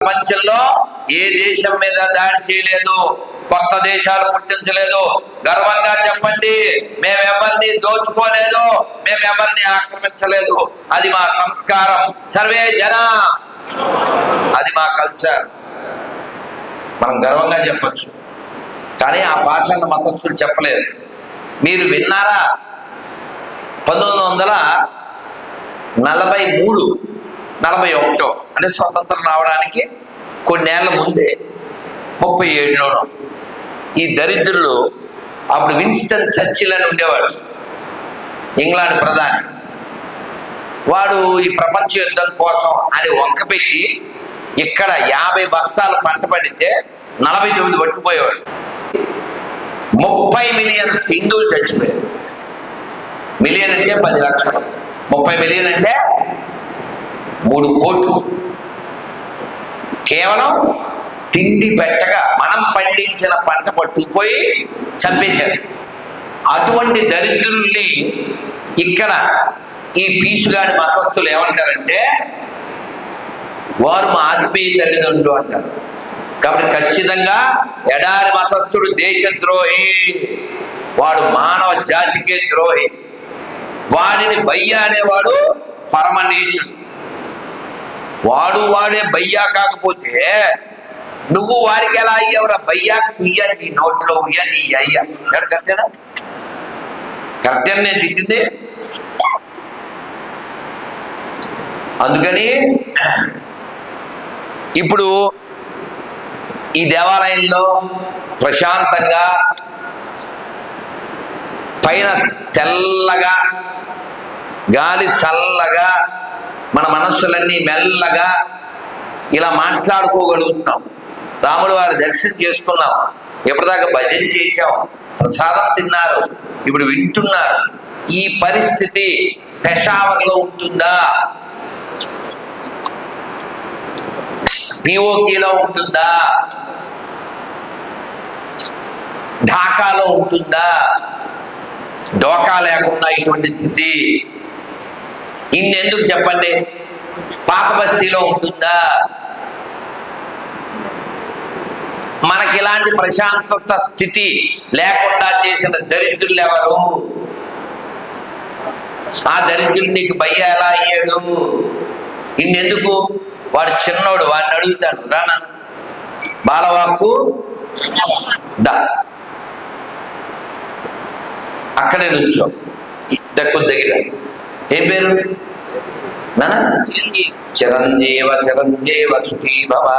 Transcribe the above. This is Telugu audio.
ప్రపంచంలో ఏ దేశం మీద దాడి చేయలేదు, కొత్త దేశాలు పుట్టించలేదు. గర్వంగా చెప్పండి, మేమెవరిని దోచుకోలేదు, మేమెవరిని ఆక్రమించలేదు. అది మా సంస్కారం. సర్వే జన, అది మా కల్చర్. మనం గర్వంగా చెప్పచ్చు. కానీ ఆ భాషను మతస్థులు చెప్పలేదు. మీరు విన్నారా? 1943, 41 అంటే స్వతంత్రం రావడానికి కొన్నేళ్ల ముందే 37లోనూ ఈ దరిద్రులు, అప్పుడు విన్స్టన్ చర్చిల్ అని ఉండేవాడు, ఇంగ్లాండ్ ప్రధాని. వాడు ఈ ప్రపంచ యుద్ధం కోసం అని వంకపెట్టి ఇక్కడ 50 బస్తాలు పంట పడితే 49 పట్టుకుపోయేవాడు. 30 మిలియన్ హిందువులు చచ్చిపోయారు. మిలియన్ అంటే 10 లక్షలు, 30 మిలియన్ అంటే 3 కోట్లు. కేవలం తిండి పెట్టగా మనం పండించిన పంట పట్టుకుపోయి చంపేశారు. అటువంటి దరిద్రుల్ని ఇక్కడ ఈ పీసుగాడి మతస్థులు ఏమంటారంటే, వారు మా ఆత్మీయ తల్లిదండ్రులు అంటారు. కాబట్టి ఖచ్చితంగా ఎడారి మతస్థుడు దేశద్రోహి, వాడు మానవ జాతికే ద్రోహి. వాడిని బయ్య అనేవాడు పరమనీచుడు. వాడే బయ్యా కాకపోతే నువ్వు వారికి ఎలా అయ్యావురా? బయ్యా కుయ్య, నీ నోట్లో ఉయ్య, నీ అయ్య. కరెక్టేనా? కరెక్టేనా నేను తిట్టింది? అందుకని ఇప్పుడు ఈ దేవాలయంలో ప్రశాంతంగా పైన తెల్లగా గాలి చల్లగా మన మనస్సులన్నీ మెల్లగా ఇలా మాట్లాడుకోగలుగుతున్నాం. రాముడు వారి దర్శనం చేసుకున్నాం, ఎప్పటిదాకా భజన చేశాం, ప్రసాదం తిన్నారు, ఇప్పుడు వింటున్నారు. ఈ పరిస్థితి పెషావర్లో ఉంటుందా? పిఓకేలో ఉంటుందా? ఢాకాలో ఉంటుందా? డోకా లేకుండా ఇటువంటి స్థితి ఇన్నెందుకు చెప్పండి? పాత బస్తీలో ఉంటుందా? మనకి ఇలాంటి ప్రశాంతత స్థితి లేకుండా చేసిన దరిద్రులు ఎవరు? ఆ దరిద్రుడు నీకు భయ్య ఎలా అయ్యాడు? ఇన్నెందుకు? వాడు చిన్నోడు, వాడిని అడుగుతాను, రానా బాలవాకు దా, అక్కడే నుంచో దగ్గర దగ్గర. ఏం పేరు నాన్న? చిరంజీవ చిరంజీవ సుఖీ భవ.